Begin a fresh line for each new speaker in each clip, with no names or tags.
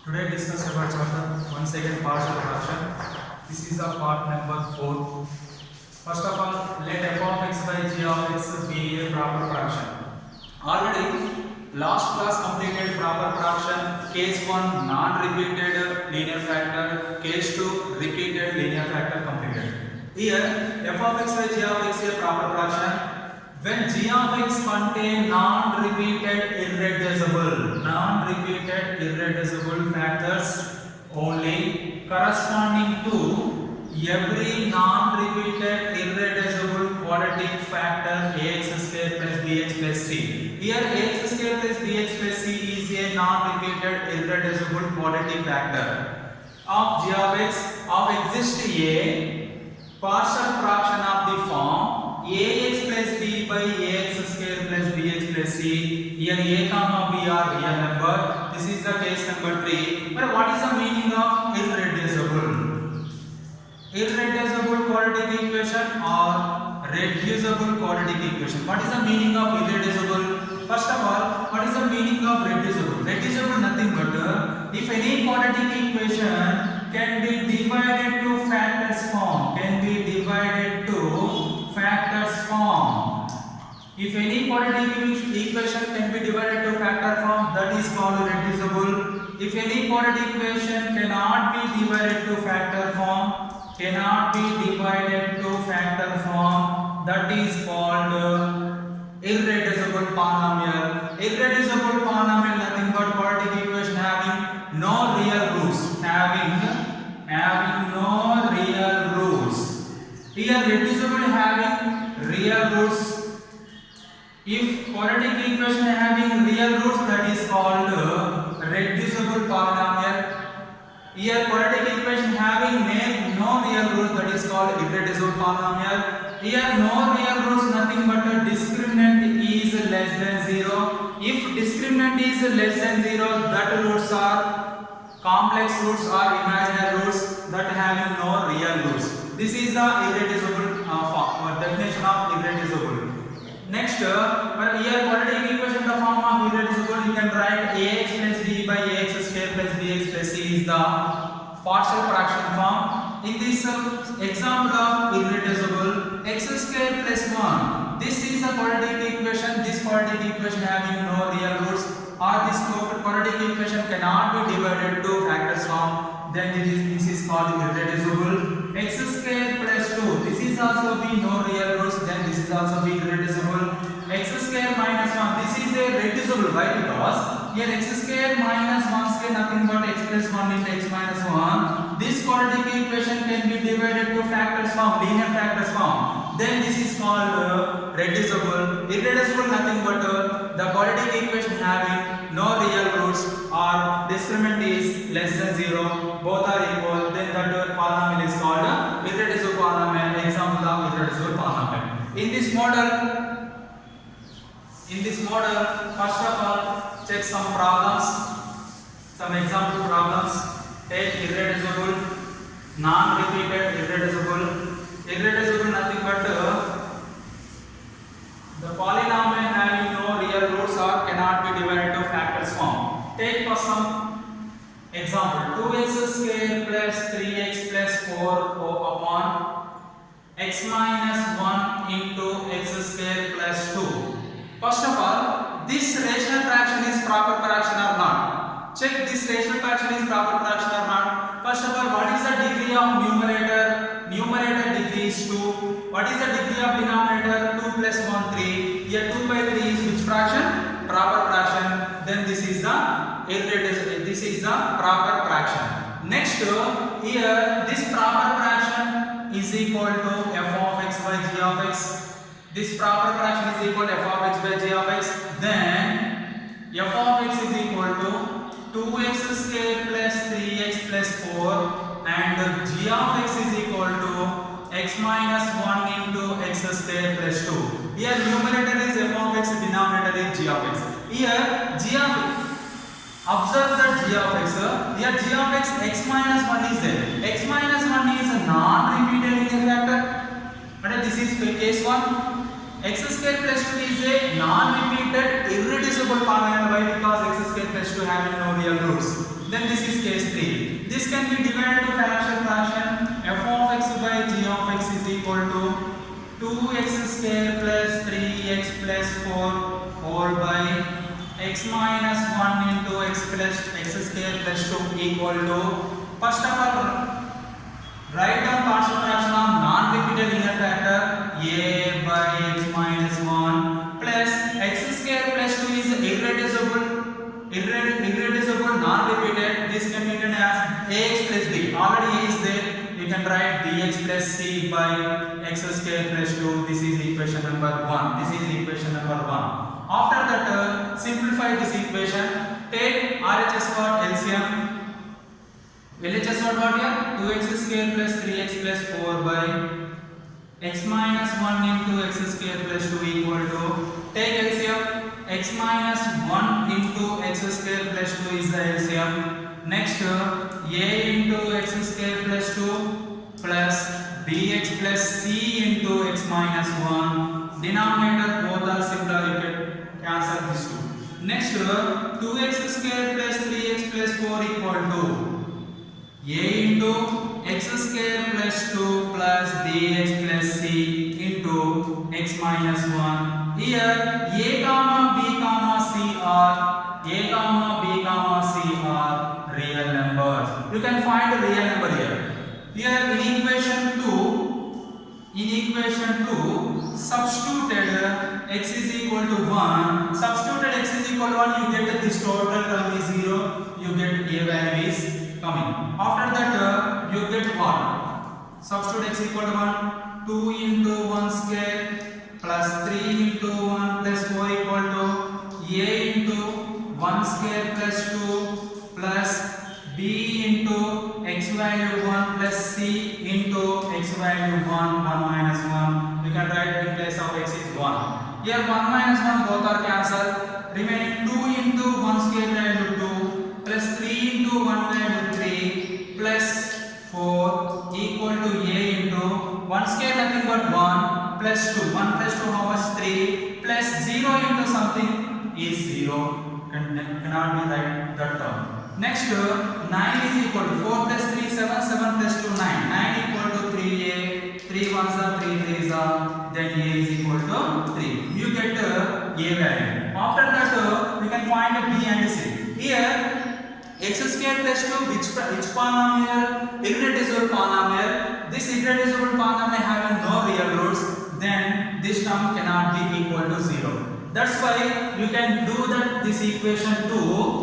Today discuss about chapter once again partial fraction. This is the part number 4. First of all, let f of x by g of x be a proper fraction. Already last class completed proper fraction. Case 1 non-repeated linear factor. Case 2 repeated linear factor completed. Here f of x by g of x is a proper fraction. When g of x contain non-repeated irreducible factors only corresponding to every non-repeated irreducible quadratic factor ax square plus bx plus c. Here ax square plus bx plus c is a non-repeated irreducible quadratic factor of g of x of exist a partial fraction of the form ax plus b by ax square plus bx plus c. Here a comma b are real number. This is the case number 3. But what is the meaning of irreducible? Irreducible quadratic equation or reducible quadratic equation? What is the meaning of irreducible? First of all, what is the meaning of reducible? Reducible nothing but if any quadratic equation can be divided to factors form, If any quadratic equation can be divided to factor form, that is called reducible. If any quadratic equation cannot be divided to factor form, that is called irreducible polynomial. Irreducible polynomial nothing but quadratic equation having no real roots. Having no real roots. Here reducible having real roots. If quadratic equation having real roots, that is called reducible polynomial. Here quadratic equation having no real roots, that is called irreducible polynomial. Here no real roots nothing but a discriminant is less than 0. If discriminant is less than 0, that roots are complex roots or imaginary roots that having no real roots. This is the irreducible definition of irreducible. Next, here quadratic equation the form of irreducible, you can write ax plus b by ax square plus bx plus c is the partial fraction form. In this example of irreducible, x square plus 1, this is a quadratic equation. This quadratic equation having no real roots, or this quadratic equation cannot be divided to factors form, then this is called irreducible. X square plus 2, this is also be no real roots, then this is also be irreducible. X square minus 1, this is a reducible. Why? Because here x square minus 1 square nothing but x plus 1 into x minus 1. This quadratic equation can be divided to factors form, linear factors form, then this is called reducible. Irreducible nothing but the quadratic equation having no real roots or discriminant is less than 0, both are equal, then that polynomial is called irreducible polynomial. Example of irreducible polynomial. In this model, first of all, check some problems, some example problems. Take irreducible, non-repeated, irreducible nothing but the polynomial having no real roots or cannot be divided to factors form. Take for some example, 2x square plus 3x plus 4 upon x minus 1 into x square plus 2. First of all, this rational fraction is proper fraction or not? Check this rational fraction is proper fraction or not. First of all, what is the degree of numerator? Numerator degree is 2. What is the degree of denominator? 2 plus 1, 3. Here 2 by 3 is which fraction? Proper fraction. Then this is the proper fraction. Next, here this proper fraction is equal to f of x by g of x. This proper fraction is equal to f of x by g of x. Then f of x is equal to 2x square plus 3x plus 4 and g of x is equal to x minus 1 into x square plus 2. Here numerator is f of x, denominator is g of x. Here g of x, observe that g of x, here g of x minus 1 is there. X minus 1 is a non-repeated linear factor. But this is case 1. x square plus 2 is a non-repeated irreducible polynomial. Why? Because x square plus 2 having no real roots. Then this is case 3. This can be divided to fraction. f of x by g of x is equal to 2x square plus 3x plus 4 whole by x minus 1 into x plus x square plus 2 equal to, first of all, write down partial fraction of non-repeated inner factor a by x minus 1 plus x square plus 2 is irreducible non-repeated. This can be written as ax plus b. Already a is there. You can write bx plus c by x square plus 2. This is equation number 1. This is equation number 1. After that, simplify this equation. Take RHS for LCM. LHS what here? 2x square plus 3x plus 4 by x minus 1 into x square plus 2 equal to, take LCM. X minus 1 into x square plus 2 is the LCM. Next, a into x square plus 2 plus bx plus c into x minus 1. Denominator both are similar, you can cancel these two. Next, 2x square plus 3x plus 4 equal to a into x square plus 2 plus bx plus c into x minus 1. Here a comma b comma c are real numbers. You can find the real number here. Here in equation 2 substituted x is equal to 1. Substituted x is equal to 1, you get this total term is 0. You get a value is coming. After that, you get what? Substitute x equal to 1. 2 into 1 square plus 3 into 1 plus 4 equal to a into 1 square plus 2 plus b into x value 1 plus c into x value 1 minus 1. You can write in place of x is 1. Here 1 minus 1 both are cancelled. Remaining 2 into 1 square value 2 plus 3 into 1 value 3 plus 4 equal to a into 1 square nothing but 1 plus 2. 1 plus 2 how much? 3 plus 0 into something is 0. Cannot be right that term. Next, 9 is equal to 4 plus 3 7, 7 plus 2 9. 9 equal to 3a. 3 ones are 3 3s are, then a is equal to 3. You get a value. After that, we can find b and c. Here x square plus 2, which polynomial? Irreducible polynomial. This irreducible polynomial having no real roots, then this term cannot be equal to 0. That's why you can do that this equation 2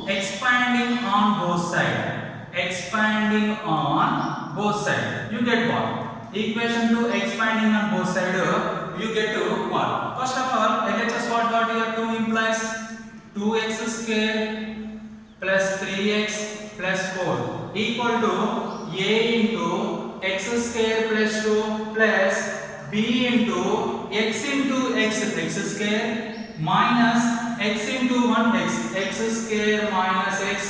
expanding on both sides. You get what? Equation 2 expanding on both sides, you get to what? First of all, LHS what here 2 implies 2x square plus 3x plus 4 equal to a into x square plus 2 plus b into x square minus x into 1x square minus x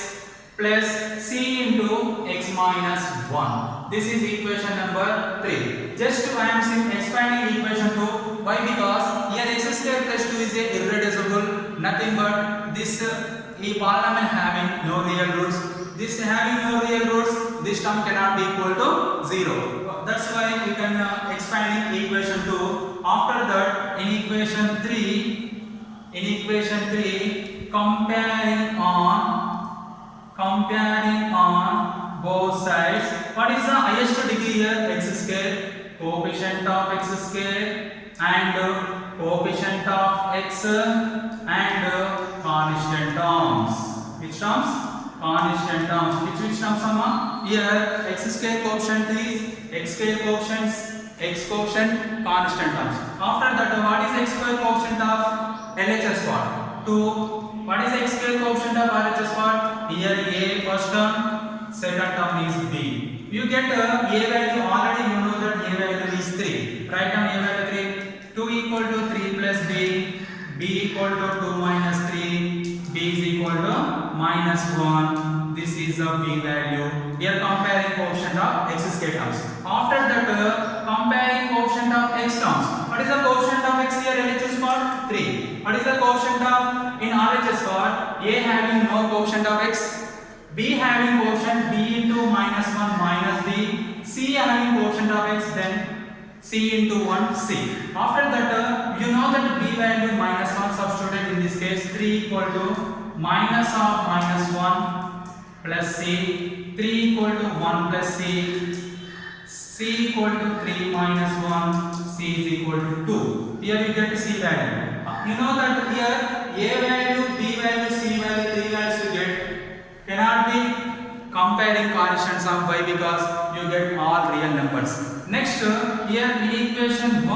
plus c into x minus 1. This is equation number 3. Just I am expanding equation 2. Why? Because here x square plus 2 is a irreducible, nothing but this polynomial having no real roots. This having no real roots, this term cannot be equal to 0. That's why we can expanding equation 2. After that, in equation 3, comparing on both sides. What is the highest degree here? X square, coefficient of x square, and coefficient of x and constant terms. Which terms? Constant terms. Which terms are here? X square coefficient is x square coefficients, x coefficient, constant terms. After that, what is x square coefficient of LHS what? 2. What is x square coefficient of RHS what? Here a first term, second term is b. You get a value, already you know that a value is 3. Write down a value 3. 2 equal to 3 plus b equal to 2 minus 3, b is equal to minus 1. this is a b value. Here comparing coefficient of x square terms. After that comparing coefficient of x terms. What is the coefficient of x here? LHS part 3. What is the coefficient of in RHS part? A having no coefficient of x, b having coefficient b into minus 1 minus b, c having coefficient of x, then c into 1 c. After that you know that b value minus 1 substituted in this case 3 equal to minus of minus 1 plus c, 3 equal to 1 plus c equal to 3 minus 1, c is equal to 2. Here we get c value. You know that here a value, b value, c value, 3 values you get cannot be comparing coefficients of y because you get all real numbers. Next here in equation 1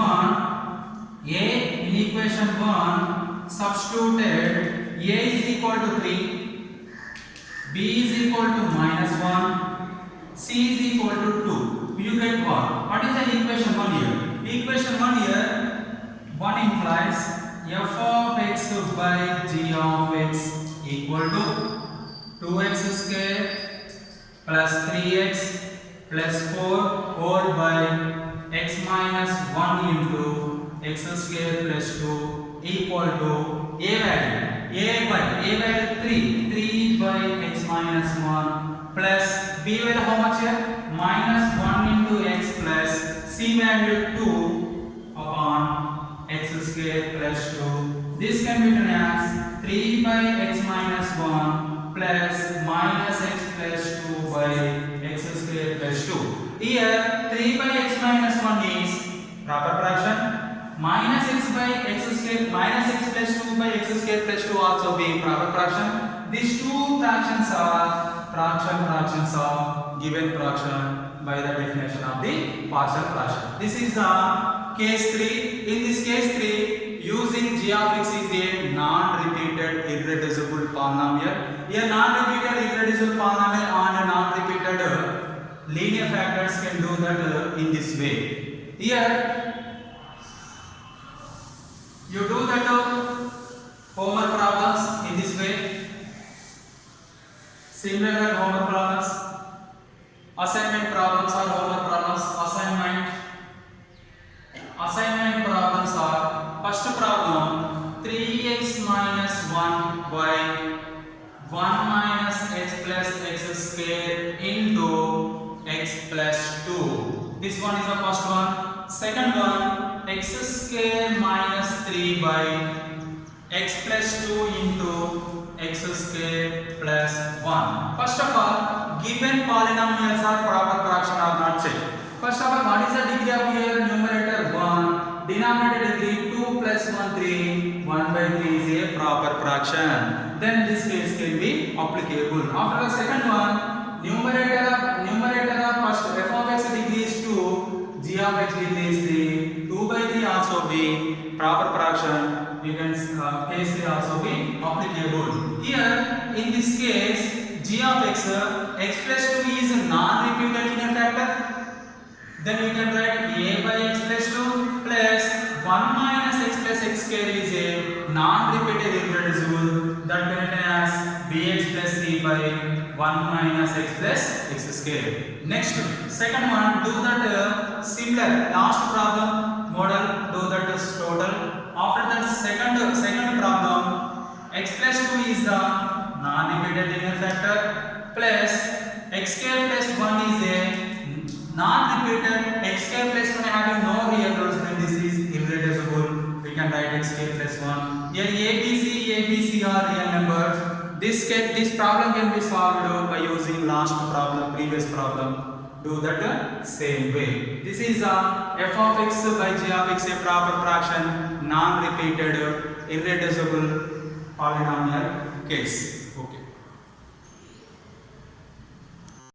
substituted a is equal to 3, b is equal to minus 1, c is equal to 2. You get what? What is the equation 1 here? Equation 1 here, 1 implies f of x by g of x equal to 2x square plus 3x plus 4 whole by x minus 1 into x square plus 2 equal to a value 3 by x minus 1 plus b value how much here? Minus 1 into x plus c value 2 upon x square plus 2. This can be written as 3 by x minus 1 plus minus x plus 2 by x square plus 2. Here 3 by x minus 1 is proper fraction. Minus x by x square minus x plus 2 by x square plus 2 also be proper fraction. These two fractions are fractions of given fraction by the definition of the partial fraction. This is case 3. In this case 3, using g of x is a non-repeated irreducible polynomial. A non-repeated irreducible polynomial and non-repeated linear factors can do that in this way. Here you do that homework problems in this way. Similar homework problems, assignment problems or homework problems. Assignment problems are first problem 3x minus 1 by 1 minus x plus x square into x plus 2. This one is the first one. Second one x square minus 3 by x plus 2 into x square plus 1. First of all, given polynomials are proper fraction or not check. First of all, what is the degree of here? Numerator 1, denominator degree 2 plus 1 3, 1 by 3 is a proper fraction. Then this case can be applicable. After the second one, numerator of first f of x degree is 2, g of x degree is 3, 2 by 3 also be proper fraction. You can case 3 also be applicable. Here in this case, g of x, x plus 2 is a non-repeated linear factor. Then you can write a by x plus 2 plus 1 minus x plus x square is a non-repeated irreducible, that can written as bx plus c by 1 minus x plus x square. Next, second one, do that similar last problem model, do that total. After that second problem, x plus 2 is the non-repeated linear factor plus x square plus 1 is a non-repeated. X square plus 1 having no real roots, then this is irreducible. We can write x square plus 1. Here ABC are real numbers. This problem can be solved by using previous problem. Do that same way. This is f of x by g of x, a proper fraction, non-repeated, irreducible polynomial case. Okay.